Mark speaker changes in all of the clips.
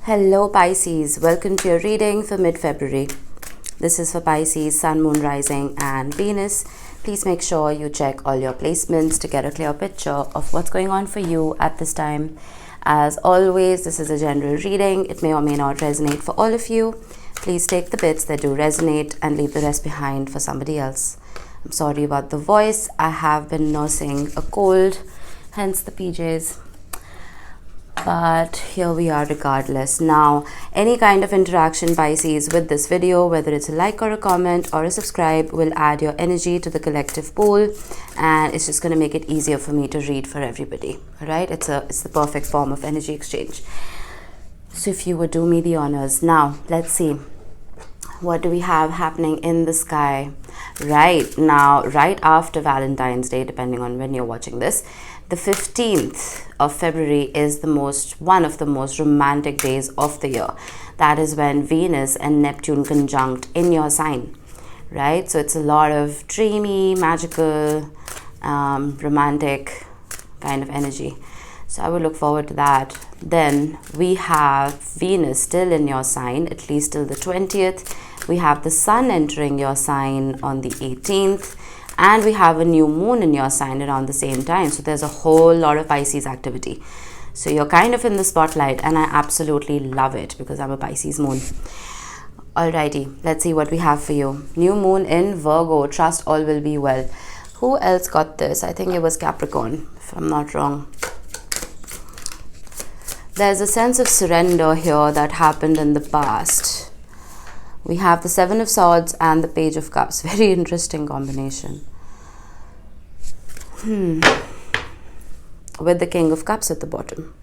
Speaker 1: Hello Pisces, welcome to your reading for mid-February. This is for Pisces, Sun, Moon, Rising and Venus. Please make sure you check all your placements to get a clear picture of what's going on for you at this time. As always, this is a general reading. It may or may not resonate for all of you. Please take the bits that do resonate and leave the rest behind for somebody else. I'm sorry about the voice. I have been nursing a cold, hence the PJs. But here we are regardless. Now, any kind of interaction, Pisces, with this video, whether it's a like or a comment or a subscribe, will add your energy to the collective pool, and it's just going to make it easier for me to read for everybody. All right? It's the perfect form of energy exchange. So if you would do me the honors. Now, let's see. What do we have happening in the sky right now, right after Valentine's Day, depending on when you're watching this? The 15th of February is one of the most romantic days of the year. That is when Venus and Neptune conjunct in your sign, right? So it's a lot of dreamy, magical, romantic kind of energy. So I would look forward to that. Then we have Venus still in your sign, at least till the 20th. We have the Sun entering your sign on the 18th. And we have a new moon in your sign around the same time. So there's a whole lot of Pisces activity. So you're kind of in the spotlight, and I absolutely love it because I'm a Pisces moon. Alrighty, let's see what we have for you. New moon in Virgo. Trust all will be well. Who else got this? I think it was Capricorn, if I'm not wrong. There's a sense of surrender here that happened in the past. We have the Seven of Swords and the Page of Cups. Very interesting combination. With the King of Cups at the bottom.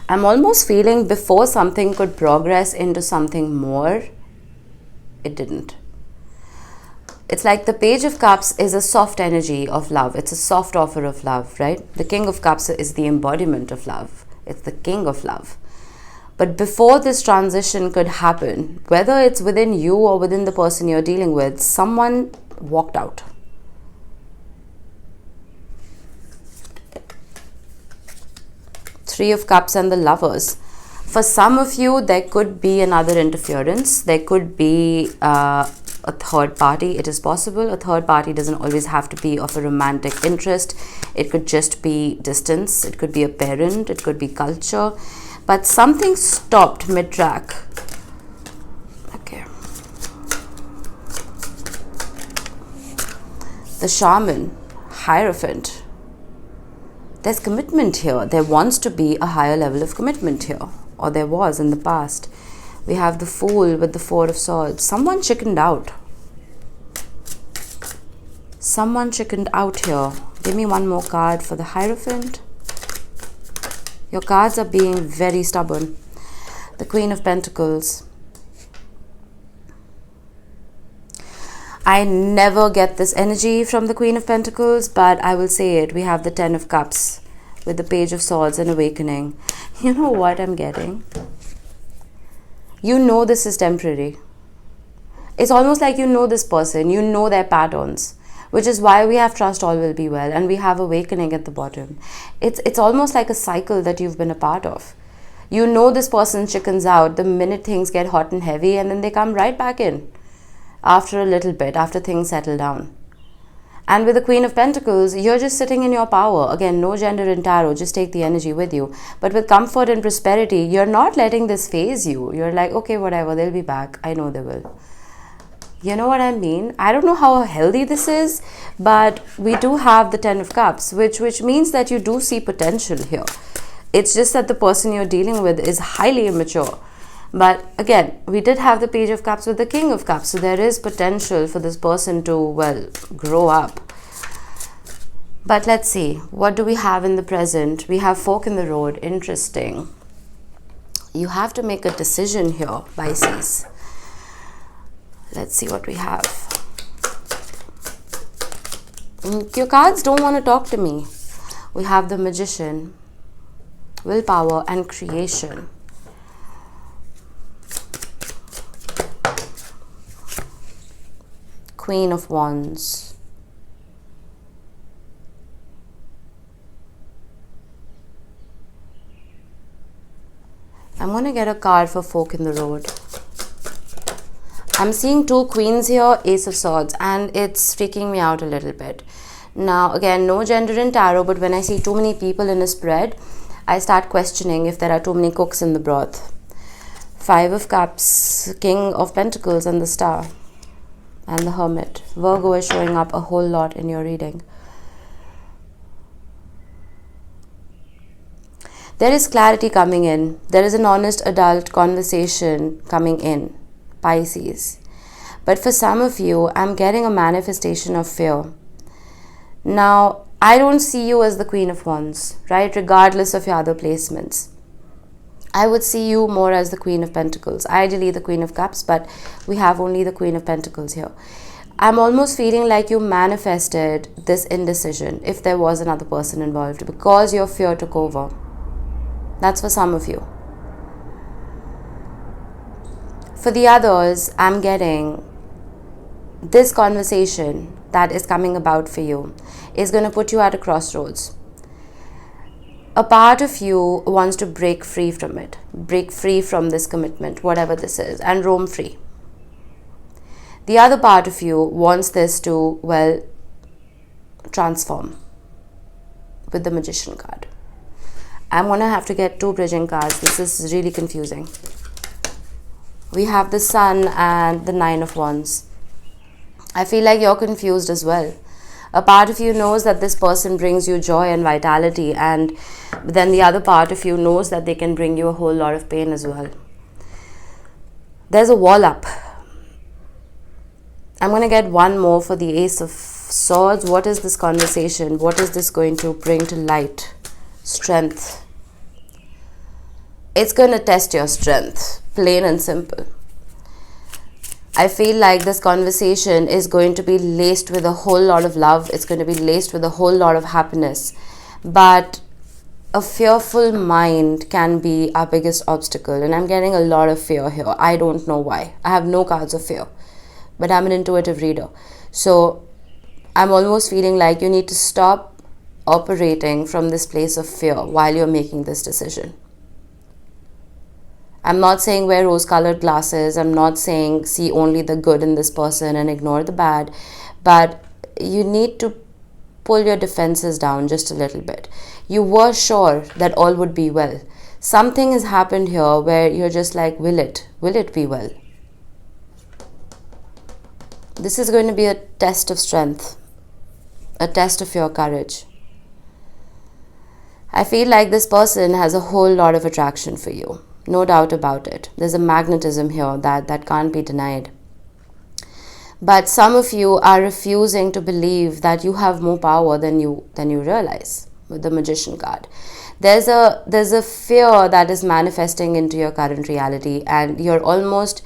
Speaker 1: I'm almost feeling before something could progress into something more, it didn't. It's like the Page of Cups is a soft energy of love. It's a soft offer of love, right? The King of Cups is the embodiment of love. It's the king of love. But before this transition could happen, whether it's within you or within the person you're dealing with, someone walked out. Three of Cups and the Lovers. For some of you, there could be another interference. There could be a third party. It is possible. A third party doesn't always have to be of a romantic interest. It could just be distance. It could be a parent. It could be culture. But something stopped mid-track. Okay. The Shaman, Hierophant. There's commitment here. There wants to be a higher level of commitment here. Or there was in the past. We have the Fool with the Four of Swords. Someone chickened out. Someone chickened out here. Give me one more card for the Hierophant. Your cards are being very stubborn. The Queen of Pentacles. I never get this energy from the Queen of Pentacles, but I will say it. We have the Ten of Cups with the Page of Swords and Awakening. You know what I'm getting? You know this is temporary. It's almost like you know this person. You know their patterns. Which is why we have Trust all will be well, and we have Awakening at the bottom. It's almost like a cycle that you've been a part of. You know this person chickens out the minute things get hot and heavy, and then they come right back in after a little bit, after things settle down. And with the Queen of Pentacles, you're just sitting in your power. Again, no gender in tarot, just take the energy with you. But with comfort and prosperity, you're not letting this phase you. You're like, okay, whatever, they'll be back. I know they will. You know what I mean? I don't know how healthy this is, but we do have the Ten of Cups, which means that you do see potential here. It's just that the person you're dealing with is highly immature. But again, we did have the Page of Cups with the King of Cups, so there is potential for this person to, well, grow up. But let's see, what do we have in the present? We have Fork in the Road. Interesting. You have to make a decision here, Pisces. Let's see what we have. Your cards don't want to talk to me. We have the Magician, Willpower and Creation. Queen of Wands. I'm going to get a card for fork in the road. I'm seeing two queens here, Ace of Swords, and it's freaking me out a little bit. Now, again, no gender in tarot, but when I see too many people in a spread, I start questioning if there are too many cooks in the broth. Five of Cups, King of Pentacles, and the Star, and the Hermit. Virgo is showing up a whole lot in your reading. There is clarity coming in. There is an honest adult conversation coming in, Pisces. But for some of you, I'm getting a manifestation of fear. Now, I don't see you as the Queen of Wands, right? Regardless of your other placements. I would see you more as the Queen of Pentacles. Ideally, the Queen of Cups, but we have only the Queen of Pentacles here. I'm almost feeling like you manifested this indecision if there was another person involved because your fear took over. That's for some of you. For the others, I'm getting this conversation that is coming about for you is going to put you at a crossroads. A part of you wants to break free from it, break free from this commitment, whatever this is, and roam free. The other part of you wants this to, well, transform with the Magician card. I'm going to have to get two bridging cards. This is really confusing. We have the Sun and the Nine of Wands. I feel like you're confused as well. A part of you knows that this person brings you joy and vitality, and then the other part of you knows that they can bring you a whole lot of pain as well. There's a wall up. I'm going to get one more for the Ace of Swords. What is this conversation? What is this going to bring to light? Strength. It's going to test your strength, plain and simple. I feel like this conversation is going to be laced with a whole lot of love. It's going to be laced with a whole lot of happiness. But a fearful mind can be our biggest obstacle. And I'm getting a lot of fear here. I don't know why. I have no cards of fear. But I'm an intuitive reader. So I'm almost feeling like you need to stop operating from this place of fear while you're making this decision. I'm not saying wear rose-colored glasses. I'm not saying see only the good in this person and ignore the bad. But you need to pull your defenses down just a little bit. You were sure that all would be well. Something has happened here where you're just like, will it be well? This is going to be a test of strength, a test of your courage. I feel like this person has a whole lot of attraction for you. No doubt about it. There's a magnetism here that can't be denied. But some of you are refusing to believe that you have more power than you realize with the Magician card. There's a fear that is manifesting into your current reality, and you're almost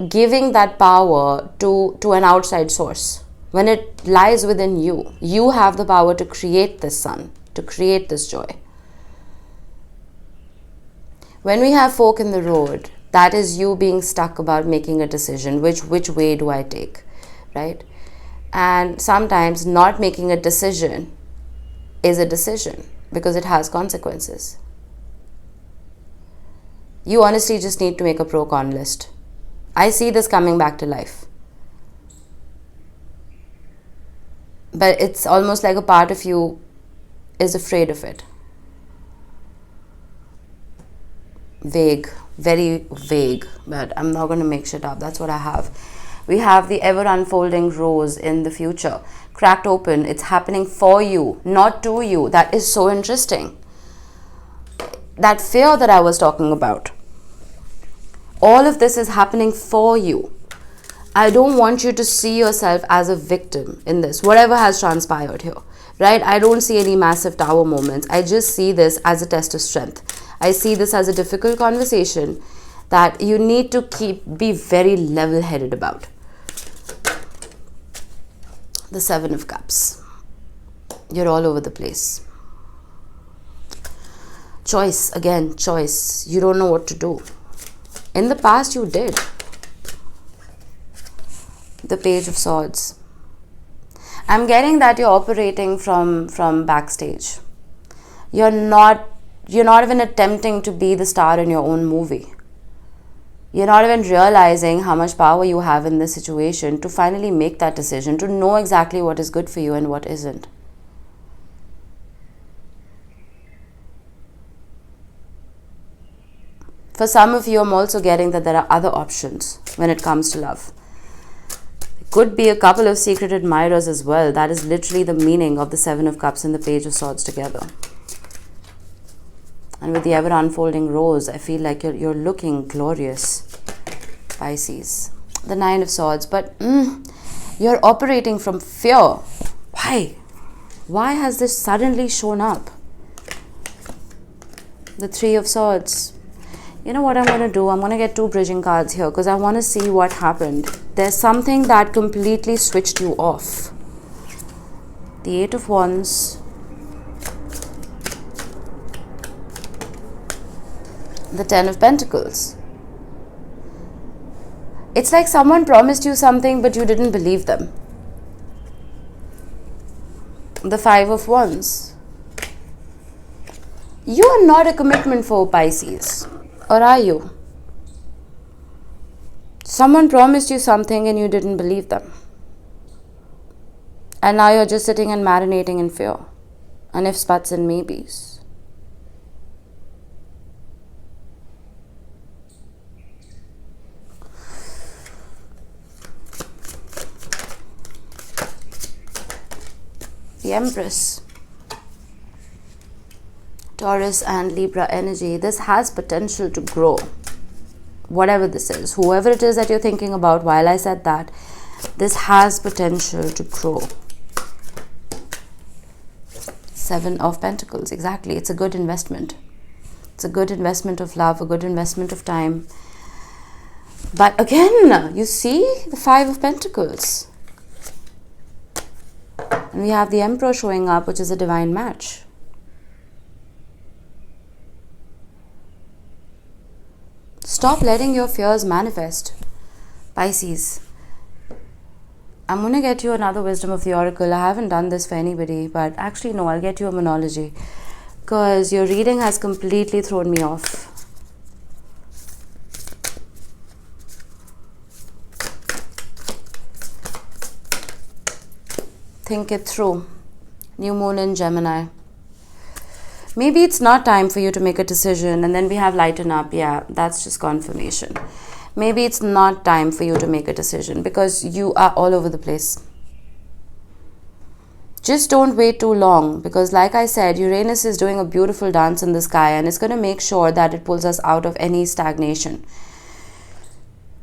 Speaker 1: giving that power to an outside source when it lies within you. You have the power to create this sun, to create this joy. When we have fork in the road, that is you being stuck about making a decision. Which way do I take, right? And sometimes not making a decision is a decision because it has consequences. You honestly just need to make a pro-con list. I see this coming back to life. But it's almost like a part of you is afraid of it. Vague, very vague, but I'm not going to make shit up. That's what I have. We have the ever unfolding rose in the future. Cracked open. It's happening for you, not to you. That is so interesting. That fear that I was talking about. All of this is happening for you. I don't want you to see yourself as a victim in this, whatever has transpired here, right? I don't see any massive tower moments. I just see this as a test of strength. I see this as a difficult conversation that you need to be very level-headed about. The Seven of Cups. You're all over the place. Choice, again, choice. You don't know what to do. In the past, you did. The Page of Swords. I'm getting that you're operating from backstage. You're not You're not even attempting to be the star in your own movie. You're not even realizing how much power you have in this situation to finally make that decision, to know exactly what is good for you and what isn't. For some of you, I'm also getting that there are other options when it comes to love. There could be a couple of secret admirers as well. That is literally the meaning of the Seven of Cups and the Page of Swords together. And with the ever unfolding rose, I feel like you're looking glorious, Pisces. The Nine of Swords, but you're operating from fear. Why? Why has this suddenly shown up? The Three of Swords. You know what I'm going to do? I'm going to get two bridging cards here because I want to see what happened. There's something that completely switched you off. The Eight of Wands. The Ten of Pentacles. It's like someone promised you something but you didn't believe them. The Five of Wands. You are not a commitment for Pisces. Or are you? Someone promised you something and you didn't believe them. And now you're just sitting and marinating in fear. And ifs, buts and maybes. The Empress. Taurus and Libra energy. This has potential to grow. Whatever this is. Whoever it is that you're thinking about while I said that. This has potential to grow. Seven of Pentacles. Exactly. It's a good investment. It's a good investment of love. A good investment of time. But again, you see the Five of Pentacles. And we have the Emperor showing up, which is a divine match. Stop letting your fears manifest, Pisces. I'm going to get you another wisdom of the oracle. I haven't done this for anybody, but actually no, I'll get you a monology because your reading has completely thrown me off. Think it through. New moon in Gemini. Maybe it's not time for you to make a decision, and then we have lighten up. Yeah, that's just confirmation. Maybe it's not time for you to make a decision because you are all over the place. Just don't wait too long because like I said, Uranus is doing a beautiful dance in the sky and it's going to make sure that it pulls us out of any stagnation.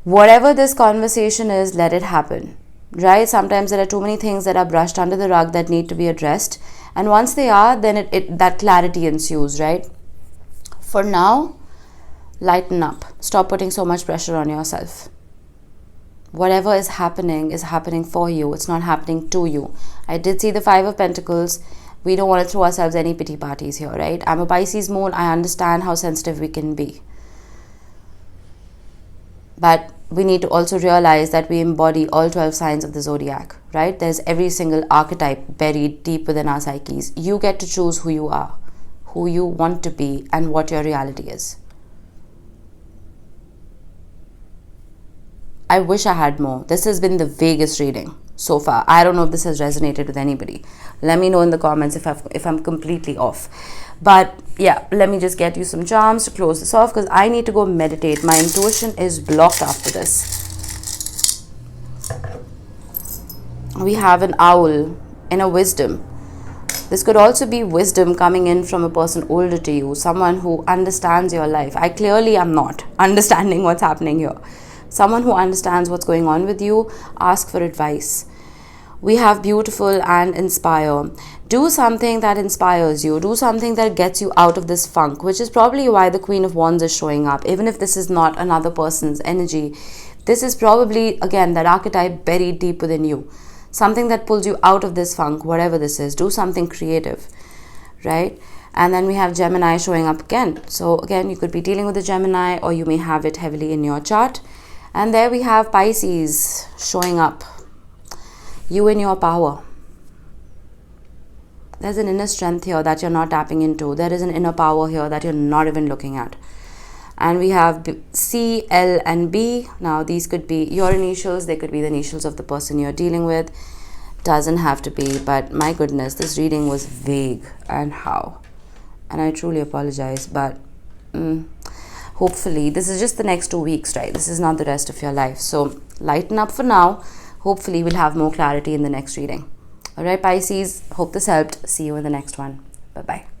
Speaker 1: Whatever this conversation is, let it happen. Right? Sometimes there are too many things that are brushed under the rug that need to be addressed. And once they are, then that clarity ensues, right? For now, lighten up. Stop putting so much pressure on yourself. Whatever is happening for you. It's not happening to you. I did see the Five of Pentacles. We don't want to throw ourselves any pity parties here, right? I'm a Pisces moon. I understand how sensitive we can be. But we need to also realize that we embody all 12 signs of the zodiac, right? There's every single archetype buried deep within our psyches. You get to choose who you are, who you want to be, and what your reality is. I wish I had more. This has been the vaguest reading so far. I don't know if this has resonated with anybody. Let me know in the comments if I'm completely off. But yeah, let me just get you some charms to close this off because I need to go meditate. My intuition is blocked after this. We have an owl and a wisdom. This could also be wisdom coming in from a person older to you, someone who understands your life. I clearly am not understanding what's happening here. Someone who understands what's going on with you, ask for advice. We have beautiful and inspire. Do something that inspires you. Do something that gets you out of this funk, which is probably why the Queen of Wands is showing up. Even if this is not another person's energy, this is probably, again, that archetype buried deep within you. Something that pulls you out of this funk, whatever this is. Do something creative, right? And then we have Gemini showing up again. So again, you could be dealing with a Gemini or you may have it heavily in your chart. And there we have Pisces showing up. You in your power. There's an inner strength here that you're not tapping into. There is an inner power here that you're not even looking at. And we have C, L, and B. Now, these could be your initials. They could be the initials of the person you're dealing with. Doesn't have to be, but my goodness, this reading was vague. And how? And I truly apologize, but hopefully, this is just the next 2 weeks, right? This is not the rest of your life. So, lighten up for now. Hopefully, we'll have more clarity in the next reading. All right, Pisces, hope this helped. See you in the next one. Bye-bye.